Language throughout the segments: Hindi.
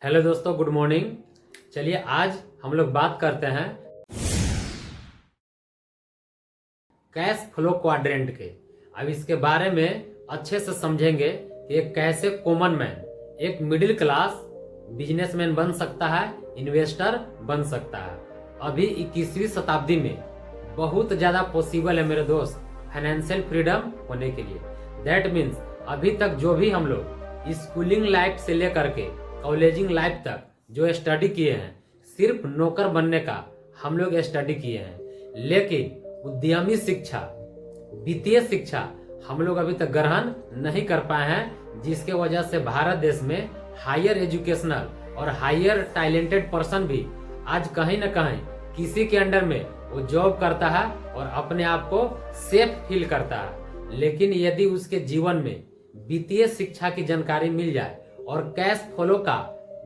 हेलो दोस्तों, गुड मॉर्निंग। चलिए आज हम लोग बात करते हैं कैश फ्लो क्वाड्रेंट के। अब इसके बारे में अच्छे से समझेंगे कि एक कैसे कॉमन मैन, एक मिडिल क्लास बिजनेसमैन बन सकता है, इन्वेस्टर बन सकता है। अभी 21वीं शताब्दी में बहुत ज्यादा पॉसिबल है मेरे दोस्त फाइनेंशियल फ्रीडम होने के लिए। दैट मीन्स अभी तक जो भी हम लोग स्कूलिंग लाइफ से लेकर के कॉलेजिंग लाइफ तक जो स्टडी किए हैं, सिर्फ नौकर बनने का हम लोग स्टडी किए हैं, लेकिन उद्यमी शिक्षा, वित्तीय शिक्षा हम लोग अभी तक ग्रहण नहीं कर पाए हैं, जिसके वजह से भारत देश में हायर एजुकेशनल और हायर टैलेंटेड पर्सन भी आज कहीं ना कहीं किसी के अंडर में वो जॉब करता है और अपने आप को सेफ फील करता है। लेकिन यदि उसके जीवन में वित्तीय शिक्षा की जानकारी मिल जाए और कैश फ्लो का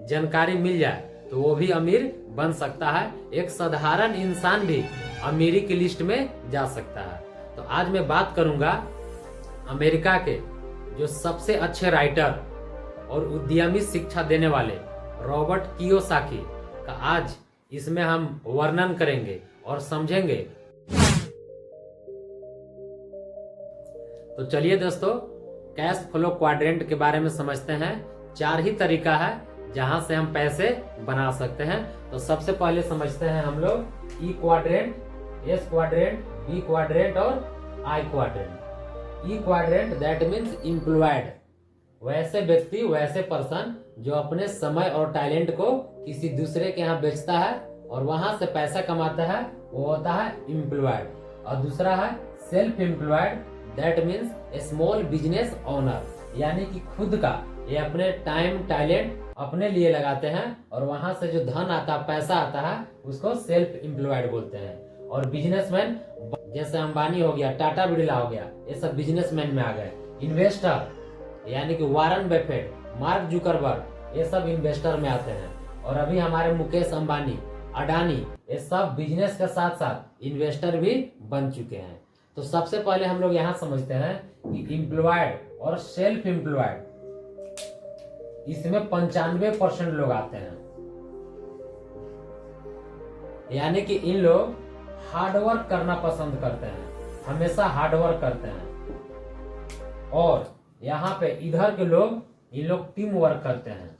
जानकारी मिल जाए तो वो भी अमीर बन सकता है। एक साधारण इंसान भी अमीरी की लिस्ट में जा सकता है। तो आज मैं बात करूंगा अमेरिका के जो सबसे अच्छे राइटर और उद्यमी शिक्षा देने वाले रॉबर्ट कियोसाकी का आज इसमें हम वर्णन करेंगे और समझेंगे। तो चलिए दोस्तों, कैश फ्लो क्वाड्रेंट के बारे में समझते हैं। 4 ही तरीका है जहां से हम पैसे बना सकते हैं। तो सबसे पहले समझते हैं हम लोग E quadrant, S quadrant, B quadrant और I quadrant. E quadrant that means employed, वैसे व्यक्ति, वैसे पर्सन जो अपने समय और टैलेंट को किसी दूसरे के यहाँ बेचता है और वहां से पैसा कमाता है, वो होता है एम्प्लॉयड। और दूसरा है self employed, that means A small business owner, यानी कि खुद का ये अपने टाइम टैलेंट अपने लिए लगाते हैं और वहां से जो धन आता, पैसा आता है, उसको सेल्फ एम्प्लॉयड बोलते हैं। और बिजनेसमैन जैसे अंबानी हो गया, टाटा बिरला हो गया, ये सब बिजनेसमैन में आ गए। इन्वेस्टर यानी कि वारन बफेट, मार्क जुकरबर्ग, ये सब इन्वेस्टर में आते हैं। और अभी हमारे मुकेश अंबानी, अडानी, ये सब बिजनेस के साथ साथ इन्वेस्टर भी बन चुके हैं। तो सबसे पहले हम लोग यहाँ समझते हैं कि एम्प्लॉयड और सेल्फ एम्प्लॉयड, इसमें 95% लोग आते हैं। यानी कि इन लोग हार्डवर्क करना पसंद करते हैं, हमेशा हार्डवर्क करते हैं। और यहाँ पे इधर के लोग, इन लोग टीम वर्क करते हैं,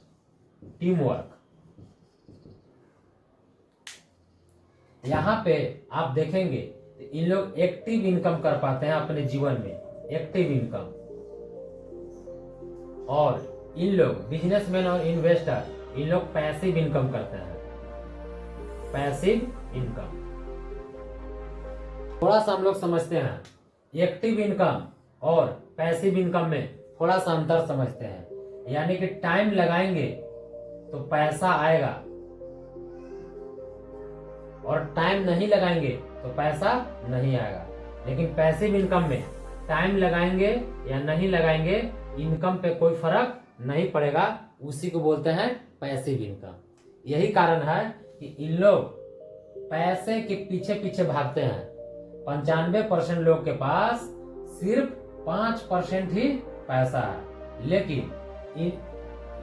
टीम वर्क। यहाँ पे आप देखेंगे तो इन लोग एक्टिव इनकम कर पाते हैं अपने जीवन में, एक्टिव इनकम। और इन लोग बिजनेसमैन और इन्वेस्टर, इन लोग पैसिव इनकम करते हैं, पैसिव इनकम। थोड़ा सा हम लोग समझते हैं एक्टिव इनकम और पैसिव इनकम में थोड़ा सा अंतर समझते हैं। यानी कि टाइम लगाएंगे तो पैसा आएगा और टाइम नहीं लगाएंगे तो पैसा नहीं आएगा। लेकिन पैसिव इनकम में टाइम लगाएंगे या नहीं लगाएंगे, इनकम पे कोई फर्क नहीं पड़ेगा, उसी को बोलते हैं पैसिव इनकम। यही कारण है कि इन लोग पैसे के पीछे पीछे भागते हैं। 95% लोग के पास सिर्फ 5% ही पैसा है।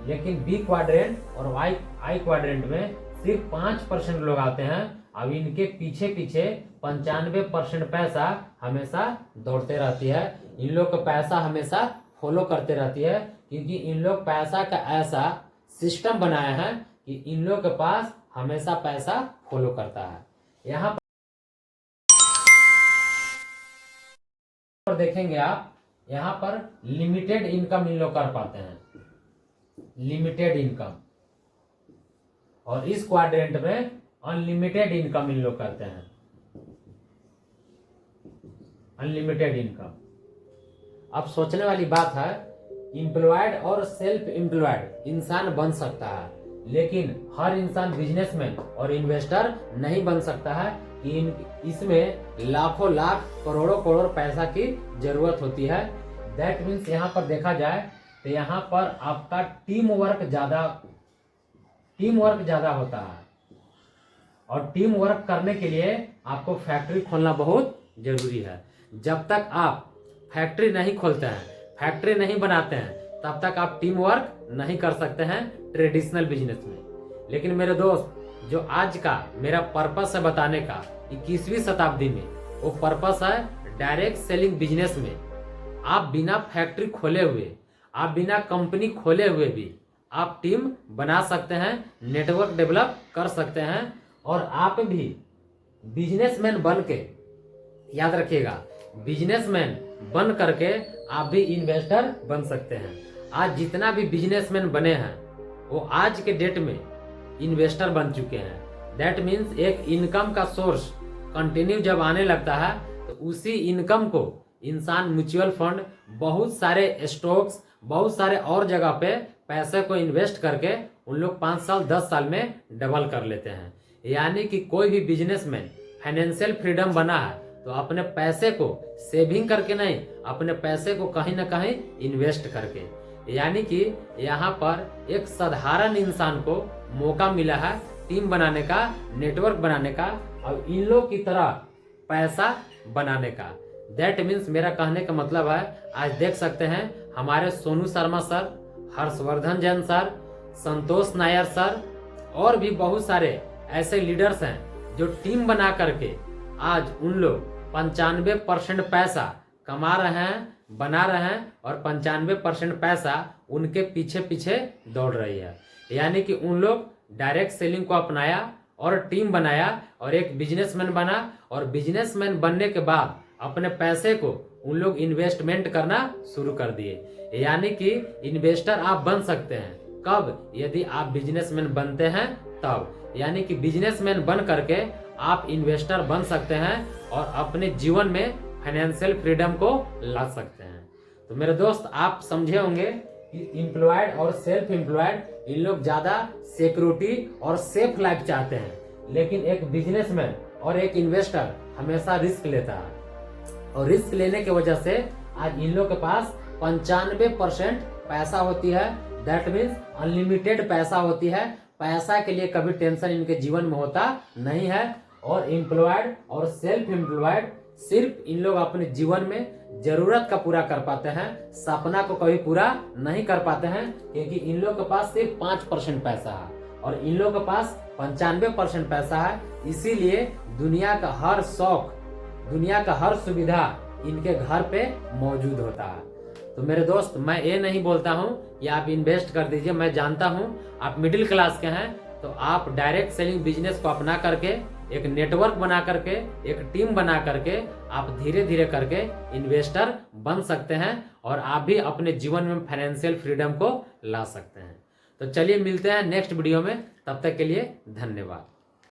लेकिन बी क्वाड्रेंट और आई क्वाड्रेंट में सिर्फ 5% लोग आते हैं। अब इनके पीछे पीछे 95% पैसा हमेशा दौड़ते रहती है। इन लोग का पैसा हमेशा फॉलो करते रहती है, क्योंकि इन लोग पैसा का ऐसा सिस्टम बनाया है कि इन लोग के पास हमेशा पैसा फॉलो करता है। यहाँ पर देखेंगे आप, यहाँ पर लिमिटेड इनकम इन लोग कर पाते हैं, लिमिटेड इनकम। और इस क्वाड्रेंट में अनलिमिटेड इनकम इन लोग करते हैं, अनलिमिटेड इनकम। अब सोचने वाली बात है, एम्प्लॉयड और सेल्फ एम्प्लॉयड इंसान बन सकता है, लेकिन हर इंसान बिजनेसमैन और इन्वेस्टर नहीं बन सकता है। इसमें लाखों लाख, करोड़ों करोड़ पैसा की जरूरत होती है। दैट मीन्स यहाँ पर देखा जाए तो यहाँ पर आपका टीम वर्क ज्यादा होता है। और टीम वर्क करने के लिए आपको फैक्ट्री खोलना बहुत जरूरी है। जब तक आप फैक्ट्री नहीं खोलते हैं, फैक्ट्री नहीं बनाते हैं, तब तक आप टीम वर्क नहीं कर सकते हैं, ट्रेडिशनल बिजनेस में। लेकिन मेरे दोस्त, जो आज का मेरा पर्पस है बताने का 21वीं शताब्दी में, वो पर्पस है डायरेक्ट सेलिंग बिजनेस में। आप बिना फैक्ट्री खोले हुए, आप बिना कंपनी खोले हुए भी आप टीम बना सकते हैं, नेटवर्क डेवलप कर सकते हैं, और आप भी बिजनेसमैन बन के, याद रखिएगा, बिजनेसमैन बन करके आप भी इन्वेस्टर बन सकते हैं। आज जितना भी बिजनेसमैन बने हैं वो आज के डेट में इन्वेस्टर बन चुके हैं। दैट मीन्स एक इनकम का सोर्स कंटिन्यू जब आने लगता है तो उसी इनकम को इंसान म्यूचुअल फंड, बहुत सारे स्टॉक्स, बहुत सारे और जगह पे पैसे को इन्वेस्ट करके उन लोग 5 साल 10 साल में डबल कर लेते हैं। यानी कि कोई भी बिजनेसमैन फाइनेंशियल फ्रीडम बना है तो अपने पैसे को सेविंग करके नहीं, अपने पैसे को कहीं ना कहीं इन्वेस्ट करके। यानी कि यहाँ पर एक साधारण इंसान को मौका मिला है टीम बनाने का, नेटवर्क बनाने का, और इन लोग की तरह पैसा बनाने का। दैट मीन्स मेरा कहने का मतलब है, आज देख सकते हैं हमारे सोनू शर्मा सर, हर्षवर्धन जैन सर, संतोष नायर सर और भी बहुत सारे ऐसे लीडर्स हैं जो टीम बना करके आज उन लोग 95% पैसा कमा रहे हैं, बना रहे हैं, और 95% पैसा उनके पीछे पीछे दौड़ रही है। यानी कि उन लोग डायरेक्ट सेलिंग को अपनाया और टीम बनाया और एक बिजनेसमैन बना, और बिजनेसमैन बनने के बाद अपने पैसे को उन लोग इन्वेस्टमेंट करना शुरू कर दिए। यानी कि इन्वेस्टर आप बन सकते हैं कब? यदि आप बिजनेसमैन बनते हैं तब। यानी कि बिजनेसमैन बन करके आप इन्वेस्टर बन सकते हैं और अपने जीवन में फाइनेंशियल फ्रीडम को ला सकते हैं। तो मेरे दोस्त, आप समझे होंगे कि एम्प्लॉयड और सेल्फ एम्प्लॉयड, इन लोग ज्यादा सिक्योरिटी और सेफ लाइफ चाहते हैं, लेकिन एक बिजनेसमैन और एक इन्वेस्टर हमेशा रिस्क लेता है, और रिस्क लेने की वजह से आज इन लोग के पास 95% पैसा होती है। दैट मीन्स अनलिमिटेड पैसा होती है। पैसा के लिए कभी टेंशन इनके जीवन में होता नहीं है। और एम्प्लॉयड और सेल्फ एम्प्लॉयड सिर्फ इन लोग अपने जीवन में जरूरत का पूरा कर पाते हैं, सपना को कभी पूरा नहीं कर पाते हैं, क्योंकि इन लोग के पास सिर्फ 5% पैसा है और इन लोग के पास 95% पैसा है। इसीलिए दुनिया का हर शौक, दुनिया का हर सुविधा इनके घर पे मौजूद होता है। तो मेरे दोस्त, मैं ये नहीं बोलता हूँ कि आप इन्वेस्ट कर दीजिए। मैं जानता हूँ आप मिडिल क्लास के हैं, तो आप डायरेक्ट सेलिंग बिजनेस को अपना करके, एक नेटवर्क बना करके, एक टीम बना करके आप धीरे धीरे करके इन्वेस्टर बन सकते हैं और आप भी अपने जीवन में फाइनेंशियल फ्रीडम को ला सकते हैं। तो चलिए मिलते हैं नेक्स्ट वीडियो में, तब तक के लिए धन्यवाद।